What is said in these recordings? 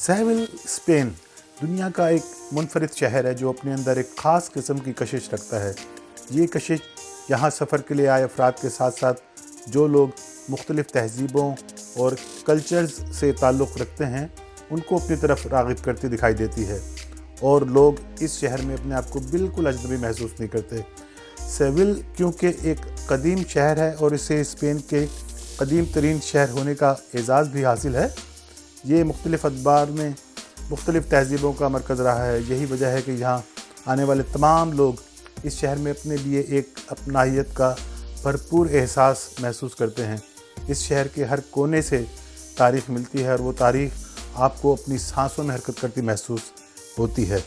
Swivel Spain दुनिया का एक मुनफरिद शहर है जो अपने अंदर एक ख़ास किस्म की कशिश रखता है। ये कशिश यहाँ सफ़र के लिए आए अफराद के साथ साथ जो लोग मुख्तलिफ़ तहज़ीबों और कल्चर्स से ताल्लुक़ रखते हैं उनको अपनी तरफ राग़िब करती दिखाई देती है, और लोग इस शहर में अपने आप को बिल्कुल अजनबी महसूस नहीं करते। सेविल क्योंकि एक कदीम शहर है और इसे स्पेन के कदीम तरीन शहर होने का एज़ाज़ भी हासिल है। ये मुख्तलिफ़ अदबार में मुख्तलिफ़ तहज़ीबों का मरकज़ रहा है। यही वजह है कि यहाँ आने वाले तमाम लोग इस शहर में अपने लिए एक अपनाहियत का भरपूर एहसास महसूस करते हैं। इस शहर के हर कोने से तारीख़ मिलती है और वो तारीख़ आपको अपनी सांसों में हरकत करती महसूस होती है।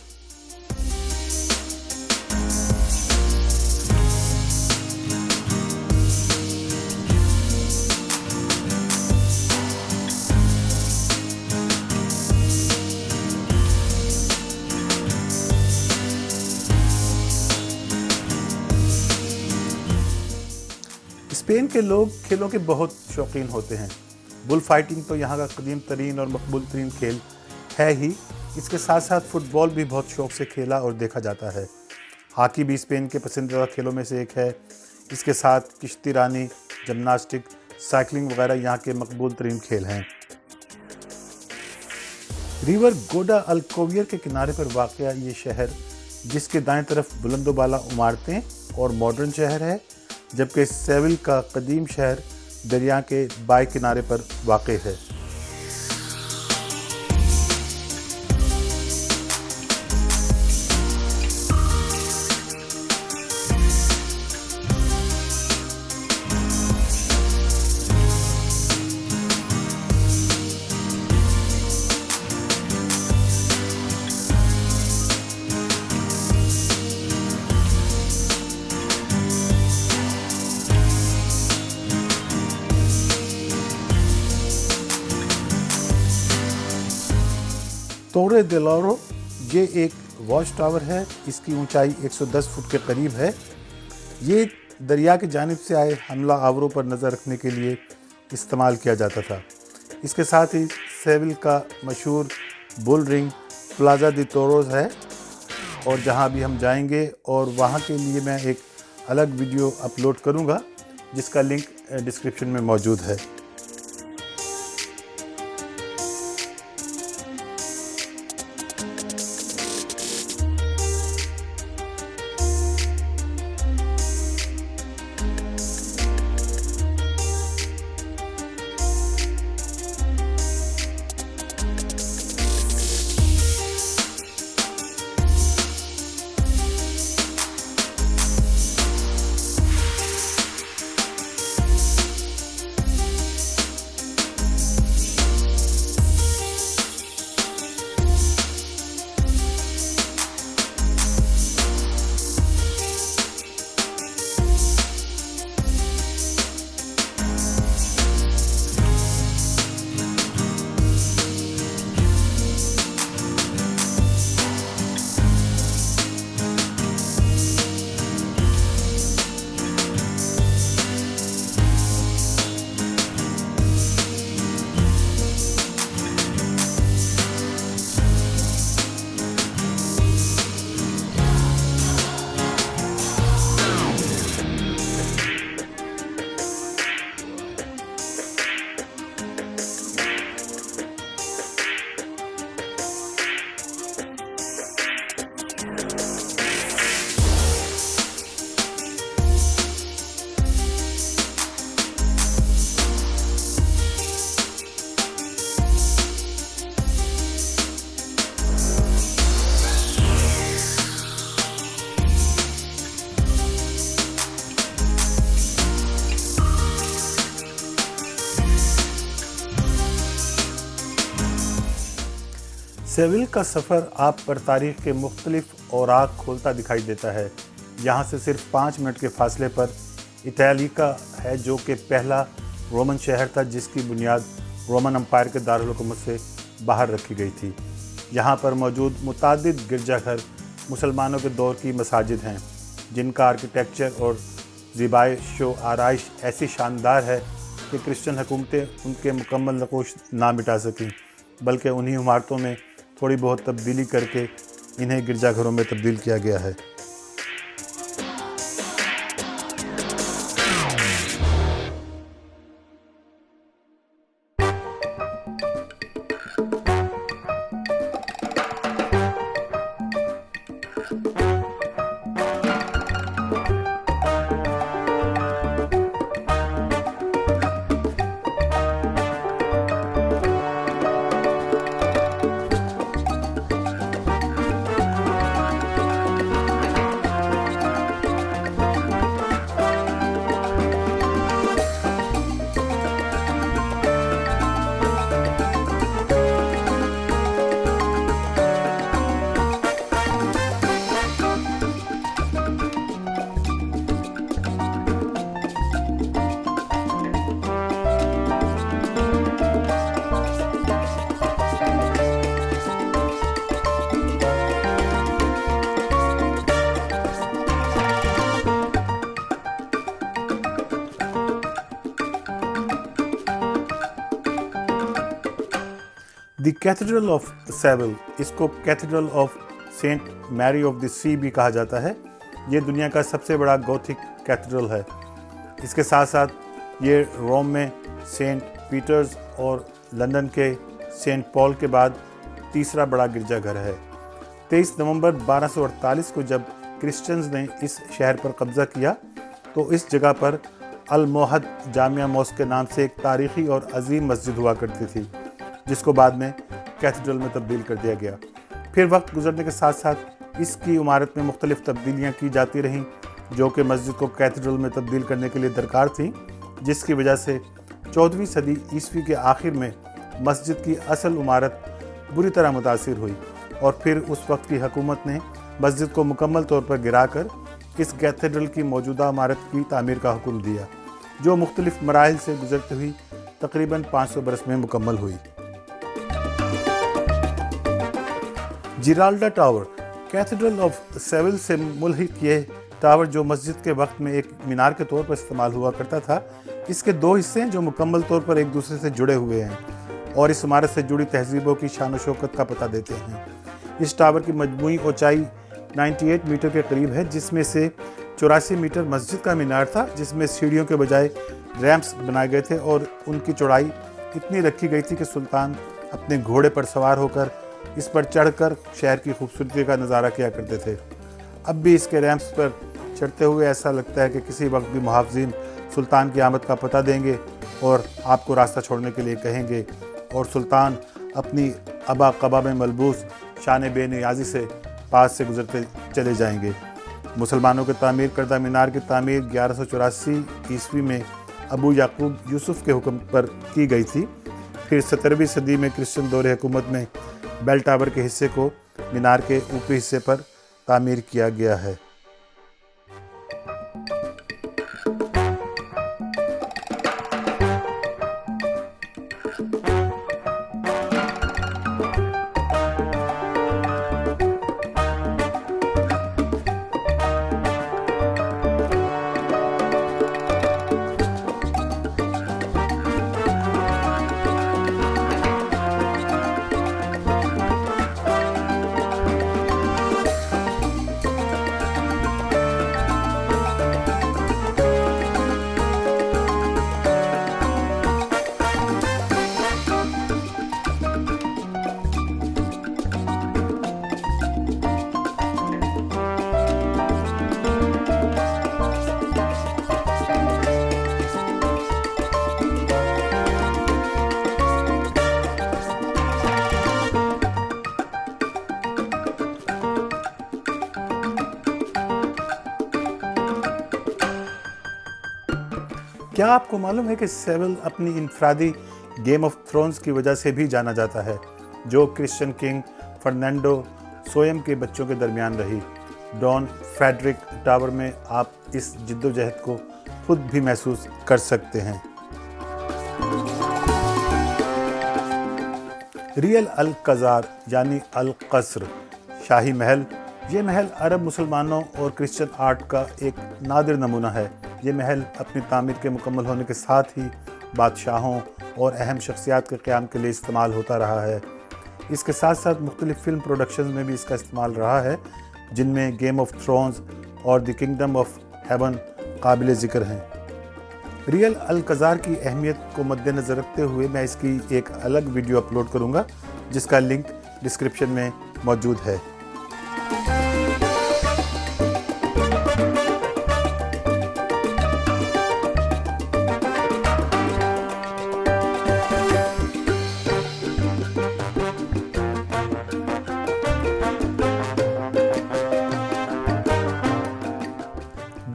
स्पेन के लोग खेलों के बहुत शौकीन होते हैं। बुल फाइटिंग तो यहाँ का कदीम तरीन और मकबूल तरीन खेल है ही, इसके साथ साथ फ़ुटबॉल भी बहुत शौक़ से खेला और देखा जाता है। हॉकी भी स्पेन के पसंदीदा खेलों में से एक है। इसके साथ किश्ती रानी, जिम्नास्टिक, साइकिलिंग वगैरह यहाँ के मकबूल तरीन खेल हैं। रिवर गोडा अल्कोवियर के किनारे पर वाक़या ये शहर, जिसके दाएं तरफ बुलंदोबाला इमारतें और मॉडर्न शहर है, जबकि सेविल का कदीम शहर दरिया के बाएं किनारे पर वाक़ है। टोरे दे लॉरो ये एक वॉच टावर है। इसकी ऊंचाई 110 फुट के करीब है। ये दरिया की जानिब से आए हमला आवरों पर नज़र रखने के लिए इस्तेमाल किया जाता था। इसके साथ ही सेविल का मशहूर बुल रिंग प्लाज़ा दी टोरोस है, और जहां भी हम जाएंगे और वहां के लिए मैं एक अलग वीडियो अपलोड करूंगा जिसका लिंक डिस्क्रिप्शन में मौजूद है। सेविल का सफ़र आप पर तारीख़ के मुख्तलिफ़ औराक खोलता दिखाई देता है। यहाँ से सिर्फ 5 मिनट के फासले पर इतालिका है, जो कि पहला रोमन शहर था जिसकी बुनियाद रोमन अम्पायर के दारुल हुकूमत से बाहर रखी गई थी। यहाँ पर मौजूद मुतादिद गिरजाघर मुसलमानों के दौर की मसाजिद हैं, जिनका आर्किटेक्चर और ज़िबाइश व आराइश ऐसी शानदार है कि क्रिश्चियन हुकूमतें उनके मुकम्मल नक़ूश ना मिटा सकें। बल्कि उन्हीं इमारतों में थोड़ी बहुत तब्दीली करके इन्हें गिरजाघरों में तब्दील किया गया है। द कैथेड्रल ऑफ सेविल, इसको cathedral of Saint Mary of the sea भी कहा जाता है। ये दुनिया का सबसे बड़ा गोथिक कैथेड्रल है। इसके साथ साथ ये रोम में सेंट पीटर्स और लंदन के सेंट पॉल के बाद तीसरा बड़ा गिरजाघर है। 23 नवंबर 1248 को जब क्रिश्चियंस ने इस शहर पर कब्जा किया तो इस जगह पर अल मोहद जामिया मॉस्क के नाम से एक तारीखी और अजीम मस्जिद हुआ करती थी, जिसको बाद में कैथेड्रल में तब्दील कर दिया गया। फिर वक्त गुजरने के साथ साथ इसकी इमारत में मुख्तलिफ तब्दीलियाँ की जाती रहीं, जो कि मस्जिद को कैथेड्रल में तब्दील करने के लिए दरकार थी, जिसकी वजह से 14वीं सदी ईस्वी के आखिर में मस्जिद की असल इमारत बुरी तरह मुतासिर हुई और फिर उस वक्त की हुकूमत ने मस्जिद को मुकम्मल तौर पर गिराकर इस कैथेड्रल की मौजूदा इमारत की तामीर का हुक्म दिया, जो मुख्तलिफ मराहिल से गुजरती हुई तकरीबन 500 बरस में मुकम्मल हुई। जिराल्डा टावर, कैथेड्रल ऑफ सेविल से मुल्हिक ये टावर जो मस्जिद के वक्त में एक मीनार के तौर पर इस्तेमाल हुआ करता था, इसके 2 हिस्से हैं जो मुकम्मल तौर पर एक दूसरे से जुड़े हुए हैं और इस इमारत से जुड़ी तहजीबों की शान व शौकत का पता देते हैं। इस टावर की मजमूई ऊंचाई 98 मीटर के करीब है, जिसमें से 84 मीटर मस्जिद का मीनार था, जिसमें सीढ़ियों के बजाय रैंप्स बनाए गए थे और उनकी चौड़ाई इतनी रखी गई थी कि सुल्तान अपने घोड़े पर सवार होकर इस पर चढ़कर शहर की खूबसूरती का नज़ारा किया करते थे। अब भी इसके रैंप्स पर चढ़ते हुए ऐसा लगता है कि किसी वक्त भी मुहाफ़िज़ीन सुल्तान की आमद का पता देंगे और आपको रास्ता छोड़ने के लिए कहेंगे और सुल्तान अपनी अबा कबा में मलबूस शान बेनियाजी से पास से गुजरते चले जाएंगे। मुसलमानों के तामीर करदा मीनार की तामीर 1184 ईस्वी में अबू याकूब यूसुफ के हुक्म पर की गई थी। फिर 17वीं सदी में क्रिश्चियन दौरे हुकूमत में बेल टावर के हिस्से को मीनार के ऊपरी हिस्से पर तामीर किया गया है। क्या आपको मालूम है कि सेविल अपनी इनफरादी गेम ऑफ थ्रोन्स की वजह से भी जाना जाता है, जो क्रिश्चियन किंग फर्नांडो सोयम के बच्चों के दरमियान रही। डॉन फ्रेडरिक टावर में आप इस जिद्दोजहद को खुद भी महसूस कर सकते हैं। रियल अल कज़ार यानी अल कस्र शाही महल, ये महल अरब मुसलमानों और क्रिश्चियन आर्ट का एक नादिर नमूना है। ये महल अपनी तामीर के मुकम्मल होने के साथ ही बादशाहों और अहम शख्सियात के क़याम के लिए इस्तेमाल होता रहा है। इसके साथ साथ मुख्तलिफ फिल्म प्रोडक्शन में भी इसका इस्तेमाल रहा है, जिनमें गेम ऑफ थ्रोन्स और द किंगडम ऑफ हेवन काबिल ज़िक्र हैं। रियल अल-कज़ार की अहमियत को मद्देनज़र रखते हुए मैं इसकी एक अलग वीडियो अपलोड करूँगा, जिसका लिंक डिस्क्रिप्शन में मौजूद है।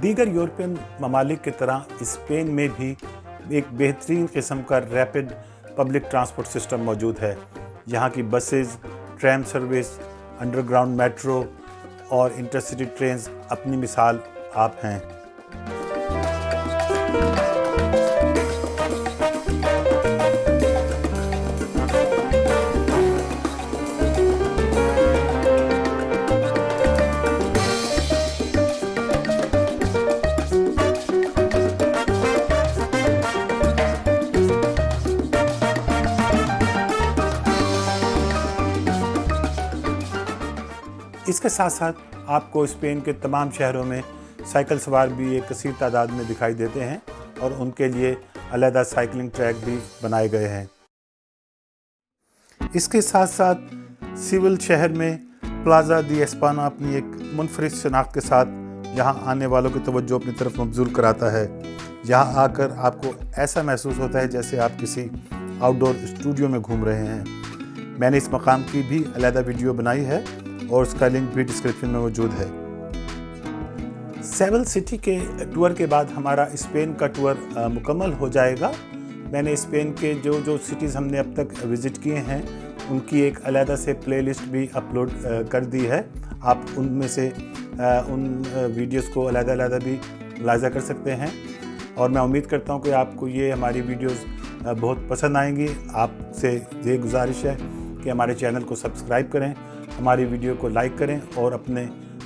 दीगर यूरोपियन ममालिक की तरह स्पेन में भी एक बेहतरीन किस्म का रैपिड पब्लिक ट्रांसपोर्ट सिस्टम मौजूद है। यहाँ की buses, tram service, underground metro और इंटरसिटी ट्रेन्स अपनी मिसाल आप हैं। इसके साथ साथ आपको स्पेन के तमाम शहरों में साइकिल सवार भी एक कसीर तादाद में दिखाई देते हैं और उनके लिए अलहदा साइकिलिंग ट्रैक भी बनाए गए हैं। इसके साथ साथ सिविल शहर में प्लाजा दी एस्पाना अपनी एक मुनफरिद शनाख्त के साथ यहाँ आने वालों की तवज्जो अपनी तरफ मबजूल कराता है। यहाँ आकर आपको ऐसा महसूस होता है जैसे आप किसी आउटडोर स्टूडियो में घूम रहे हैं। मैंने इस मकाम की भी अलहदा वीडियो बनाई है और उसका लिंक भी डिस्क्रिप्शन में मौजूद है। सेवल सिटी के टूर के बाद हमारा स्पेन का टूर मुकम्मल हो जाएगा। मैंने स्पेन के जो सिटीज़ हमने अब तक विज़िट किए हैं उनकी एक अलहदा से प्लेलिस्ट भी अपलोड कर दी है। आप उनमें से उन वीडियोस को अलहदा भी मुलाहिज़ा कर सकते हैं और मैं उम्मीद करता हूं कि आपको ये हमारी वीडियोस बहुत पसंद आएंगी। आपसे ये गुजारिश है कि हमारे चैनल को सब्सक्राइब करें, हमारी वीडियो को लाइक करें और अपने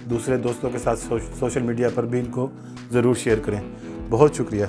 दूसरे दोस्तों के साथ सोशल मीडिया पर भी इनको ज़रूर शेयर करें। बहुत शुक्रिया।